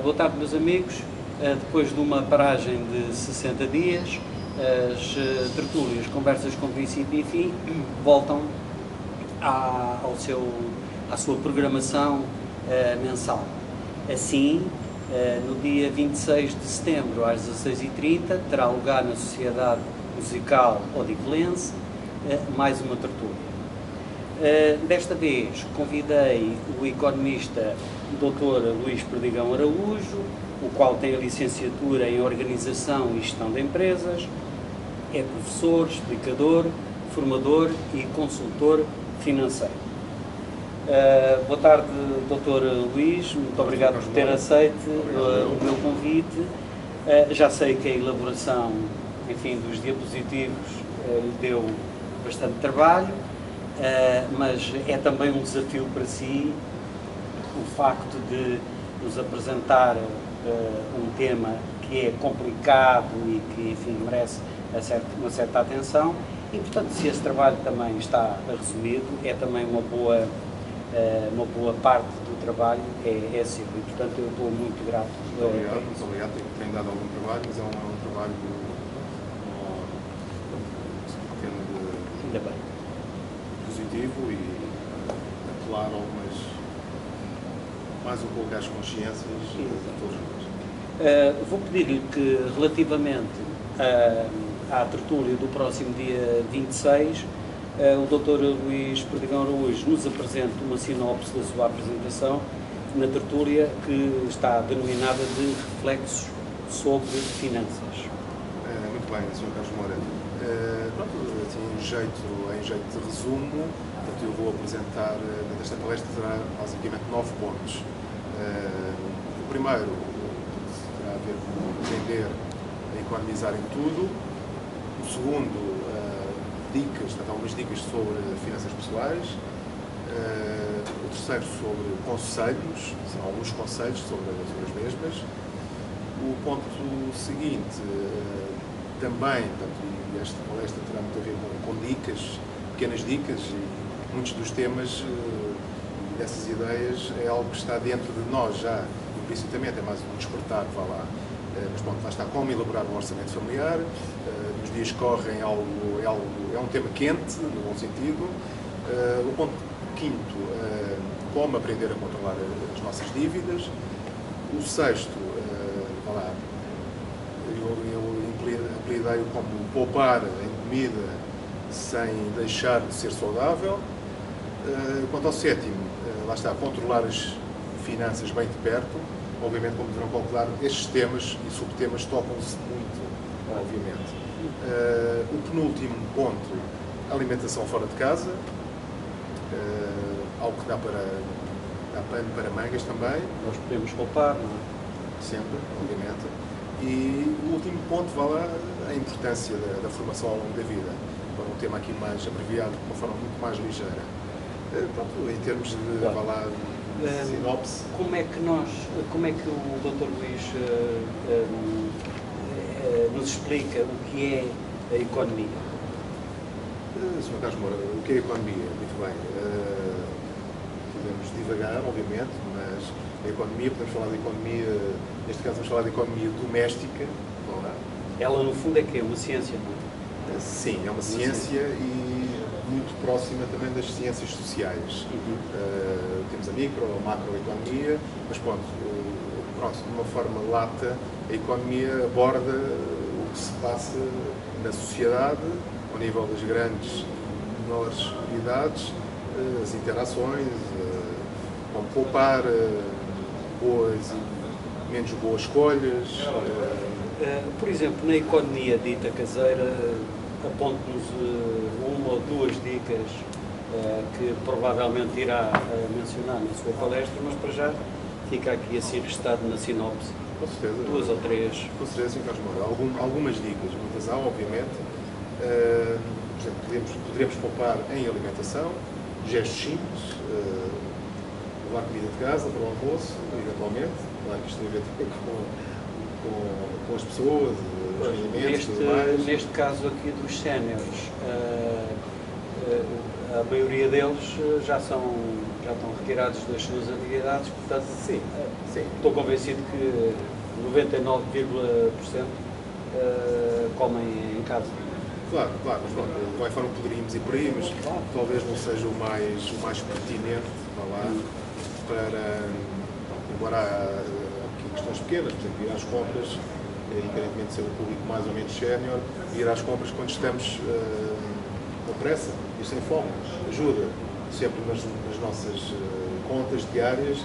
Boa tarde, meus amigos. Depois de uma paragem de 60 dias, as tertúlias, conversas com princípio e fim, voltam à sua programação mensal. Assim, no dia 26 de setembro, às 16h30, terá lugar na Sociedade Musical Odivelense mais uma tertúlia. Desta vez convidei o economista Dr. Luís Perdigão Araújo, o qual tem a licenciatura em Organização e Gestão de Empresas, é professor, explicador, formador e consultor financeiro. Boa tarde, Dr. Luís, muito obrigado por ter aceito o meu convite. Já sei que a elaboração, enfim, dos diapositivos lhe deu bastante trabalho, mas é também um desafio para si o facto de nos apresentar um tema que é complicado e que, enfim, merece uma certa atenção e, portanto, se esse trabalho também está resumido, é também uma boa parte do trabalho é seu e, portanto, eu estou muito grato. Muito obrigado. Tem dado algum trabalho, mas é um trabalho Ainda bem. Positivo e apelar mais um pouco às consciências de todos nós. Vou pedir-lhe que, relativamente à tertúlia do próximo dia 26, o Dr. Luís Perdigão Araújo nos apresente uma sinopse da sua apresentação na tertúlia que está denominada de Reflexos sobre Finanças. Muito bem, Sr. Carlos Moura. Pronto, assim, em jeito de resumo, portanto, eu vou apresentar, nesta palestra terá basicamente 9 pontos. O primeiro terá a ver com aprender a economizar em tudo. O segundo, algumas dicas sobre finanças pessoais. O terceiro, sobre conselhos, são alguns conselhos sobre as mesmas. O ponto seguinte, também, portanto, esta palestra terá muito a ver com dicas, pequenas dicas, e muitos dos temas dessas ideias é algo que está dentro de nós já, implicitamente, é mais um despertar, vá lá. Mas pronto, lá está, como elaborar um orçamento familiar, nos dias que correm é um tema quente, no bom sentido. O ponto quinto, como aprender a controlar as nossas dívidas. O sexto, vá lá, eu apelidei-o como poupar em comida sem deixar de ser saudável. Quanto ao sétimo, lá está, controlar as finanças bem de perto. Obviamente, como deverão calcular, estes temas e subtemas tocam-se muito, obviamente. O penúltimo ponto, alimentação fora de casa, algo que dá pano para mangas também. Nós podemos poupar, não é? Sempre, obviamente. E o último ponto, vá lá, a importância da formação ao longo da vida. Para um tema aqui mais abreviado, de uma forma muito mais ligeira. Pronto, em termos de, vá lá, sinopse. Como é que o Dr. Luís nos explica o que é a economia? Sr. Carlos Moura, o que é a economia? Muito bem. Podemos divagar, obviamente, mas a economia, podemos falar de economia, neste caso vamos falar de economia doméstica. Ela, no fundo, é que é uma ciência, não é? Sim, é uma ciência e muito próxima também das ciências sociais. Temos a micro ou macroeconomia, mas pronto, de uma forma lata, a economia aborda o que se passa na sociedade, ao nível das grandes e menores unidades, as interações, como poupar, boas e menos boas escolhas. Por exemplo, na economia dita caseira, aponte-nos uma ou duas dicas que provavelmente irá mencionar na sua palestra, mas para já fica aqui assim registado na sinopse. Com certeza. 2 ou 3. Com certeza, Sr. Carlos Moura. Algumas dicas, muitas há, obviamente. Por exemplo, poderíamos poupar em alimentação, gestos simples, levar comida de casa para o almoço, eventualmente. Claro que isto tem a ver também com as pessoas, os rendimentos. Neste caso aqui dos séniores, a maioria deles já são já estão retirados das suas atividades, portanto, Sim, sim. estou convencido que 99,% comem em casa. Claro, claro, mas pronto, de qualquer forma poderíamos ir por aí, mas talvez não seja o mais pertinente, vá lá, para, embora há aqui questões pequenas, por exemplo, ir às compras, independentemente de ser um público mais ou menos sénior, ir às compras quando estamos com pressa e sem fome, ajuda sempre nas nossas contas diárias,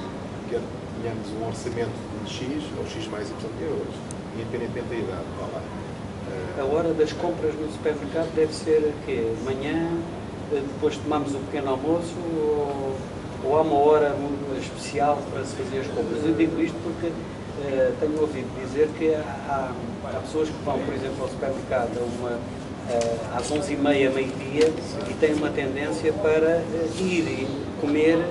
que tenhamos um orçamento de X ou X mais Y euros, independentemente da idade, vá lá. A hora das compras no supermercado deve ser o quê? De manhã, depois tomamos o pequeno almoço ou há uma hora especial para se fazer as compras? Eu digo isto porque tenho ouvido dizer que há pessoas que vão, por exemplo, ao supermercado às 11h30, meio-dia, e têm uma tendência para ir e comer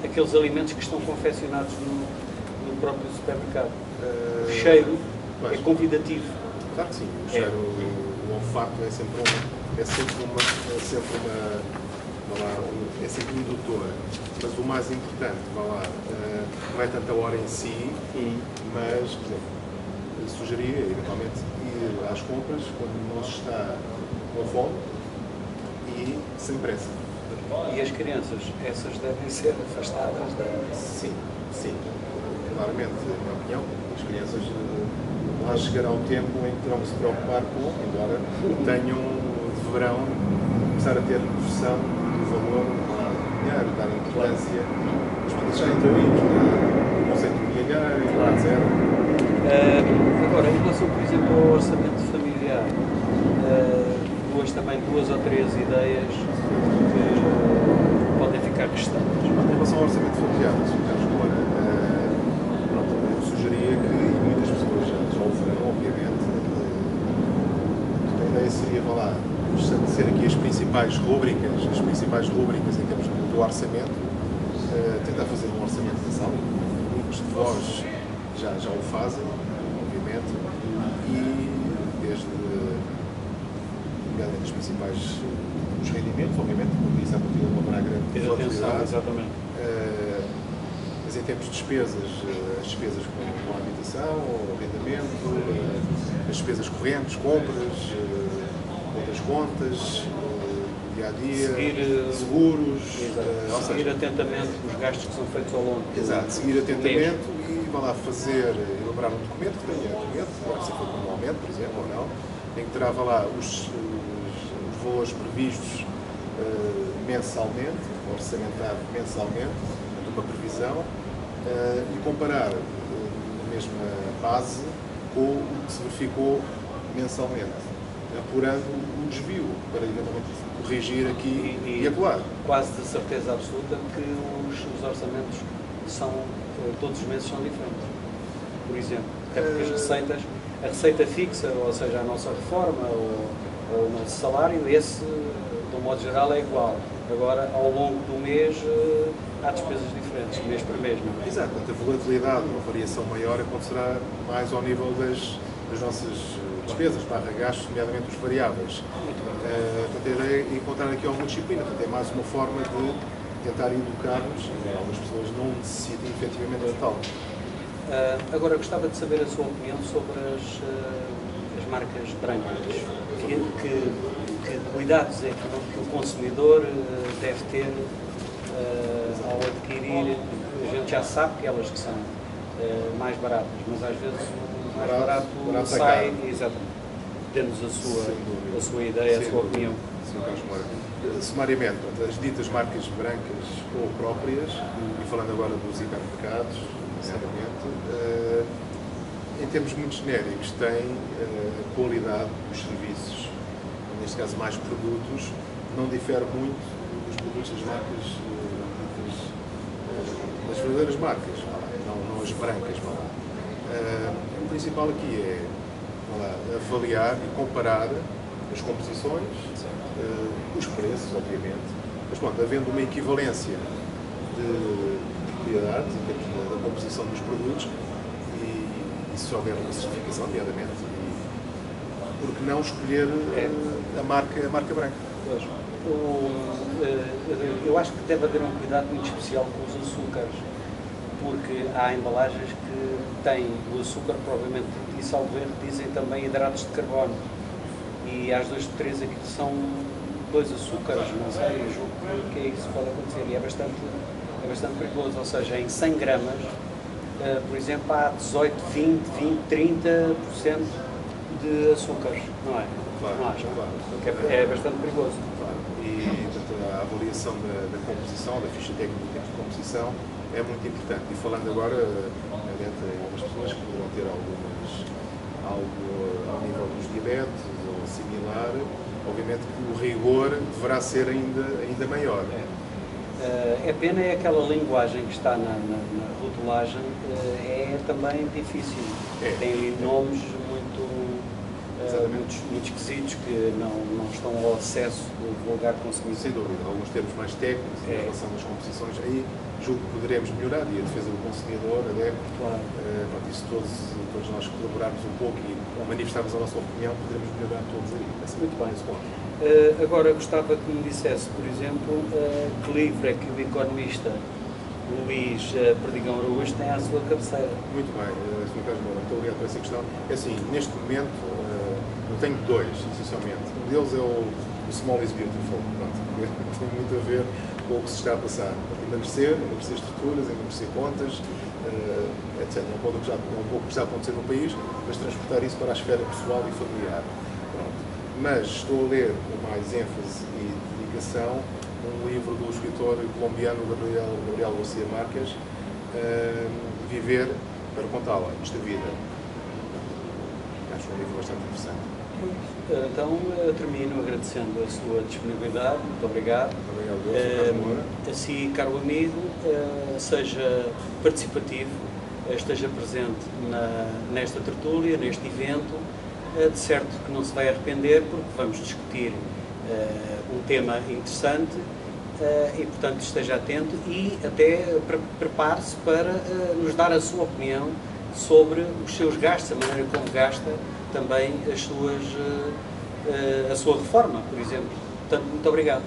aqueles alimentos que estão confeccionados no próprio supermercado. O cheiro é convidativo. Claro que sim, o cheiro, o olfato é sempre indutor, mas o mais importante, vá lá, não é tanto a hora em si, mas, por exemplo, eu sugeria, eventualmente, ir às compras quando não se está com fome e sem pressa. E as crianças, essas devem ser afastadas da... Sim, sim, claramente, na minha opinião, as crianças... Lá chegará o tempo em que terão que se preocupar com, embora tenham, deverão começar a ter noção do valor do dinheiro, dar importância, mas quando já entramos no conceito imobiliário, etc. Agora, em relação, por exemplo, ao orçamento familiar, hoje também 2 ou 3 ideias que podem ficar restantes. Em relação ao orçamento familiar, eu sugeria que, e muitas pessoas já o farão, obviamente, a ideia seria, vá lá, estabelecer aqui as principais rúbricas em termos do orçamento, tentar fazer um orçamento mensal, muitos de vós já o fazem, obviamente, e desde os principais os rendimentos, obviamente, porque isso a partir de uma grande volatilidade. Exatamente. Mas em termos de despesas, as despesas com a habitação, o arrendamento, as despesas correntes, compras, outras contas, dia-a-dia, seguros... Seguir atentamente os gastos que são feitos ao longo do mês. Exato, seguir atentamente e vá lá elaborar um documento que tenha pode ser feito manualmente, por exemplo, ou não, em que terá, vá lá, os valores previstos mensalmente, orçamentado mensalmente, uma previsão, e comparar na mesma base com o que se verificou mensalmente, apurando o desvio para eventualmente corrigir aqui e acolá. Quase de certeza absoluta que os orçamentos todos os meses são diferentes. Por exemplo, até porque as receitas, a receita fixa, ou seja, a nossa reforma ou o nosso salário, esse, de um modo geral, é igual. Agora, ao longo do mês, há despesas diferentes, mês por mês, não é? Exato, portanto, a volatilidade, uma variação maior, acontecerá mais ao nível das nossas despesas, gastos, nomeadamente os variáveis. Portanto, a ideia é encontrar aqui alguma disciplina, portanto, é mais uma forma de tentar educar-nos, algumas pessoas não necessitam efetivamente de tal. Agora, gostava de saber a sua opinião sobre as marcas brancas. Que cuidados é que o consumidor deve ter ao adquirir? A gente já sabe que elas que são mais baratas, mas às vezes o mais barato sai, exatamente. Dê-nos a sua ideia, a sua opinião. Sr. Carlos Moura. Sumariamente, as ditas marcas brancas ou próprias, e falando agora dos hipermercados, sinceramente, em termos muito genéricos, têm a qualidade dos serviços, neste caso mais produtos, não difere muito dos produtos das marcas, das verdadeiras marcas, não as brancas. O principal aqui é avaliar e comparar as composições, os preços, obviamente, mas pronto, havendo uma equivalência de qualidades em termos da composição dos produtos e se houver uma certificação, nomeadamente, por que não escolher a marca branca? Pois. eu acho que deve haver um cuidado muito especial com os açúcares, porque há embalagens que têm o açúcar, provavelmente, e salvo erro, dizem também hidratos de carbono. E às 2 de 3 aqui são 2 açúcares, não sei, julgo que é isso que pode acontecer. E é bastante perigoso, ou seja, em 100 gramas, por exemplo, há 18, 20, 30% de açúcares, não é? Claro, não acho, claro. É bastante perigoso. Claro. E portanto, a avaliação da composição, da ficha técnica de composição, é muito importante. E falando agora, entre algumas pessoas que poderão ter algo ao nível dos diabetes ou similar, obviamente que o rigor deverá ser ainda maior. É pena é aquela linguagem que está na rotulagem, é também difícil. Tem ali nomes muito esquisitos que não estão ao acesso do vulgar consumidor. Sem dúvida, alguns termos mais técnicos em relação às composições, aí julgo que poderemos melhorar, e a defesa do consumidor, adepto, claro. Isso todos nós colaborarmos um pouco e manifestarmos a nossa opinião, poderemos melhorar todos aí. Muito bem. Agora gostava que me dissesse, por exemplo, que livro é que o economista Luís Perdigão Araújo tem à sua cabeceira. Muito bem, Sr. Carlos Moura, muito obrigado por essa questão. É assim, neste momento eu tenho 2, essencialmente. Um deles é o Small is Beautiful, pronto, tem muito a ver com o que se está a passar. Emagrecer estruturas, emagrecer contas, etc. Um pouco o que está a acontecer no país, mas transportar isso para a esfera pessoal e familiar. Pronto. Mas estou a ler com mais ênfase e dedicação um livro do escritor colombiano Gabriel García Márquez, Viver para contá-la, esta vida. Acho um livro bastante interessante. Então, termino agradecendo a sua disponibilidade. Muito obrigado. Obrigado, assim, caro amigo, seja participativo, esteja presente nesta tertúlia, neste evento. De certo que não se vai arrepender, porque vamos discutir um tema interessante e, portanto, esteja atento e até prepare-se para nos dar a sua opinião sobre os seus gastos, a maneira como gasta também a sua reforma, por exemplo. Portanto, muito obrigado.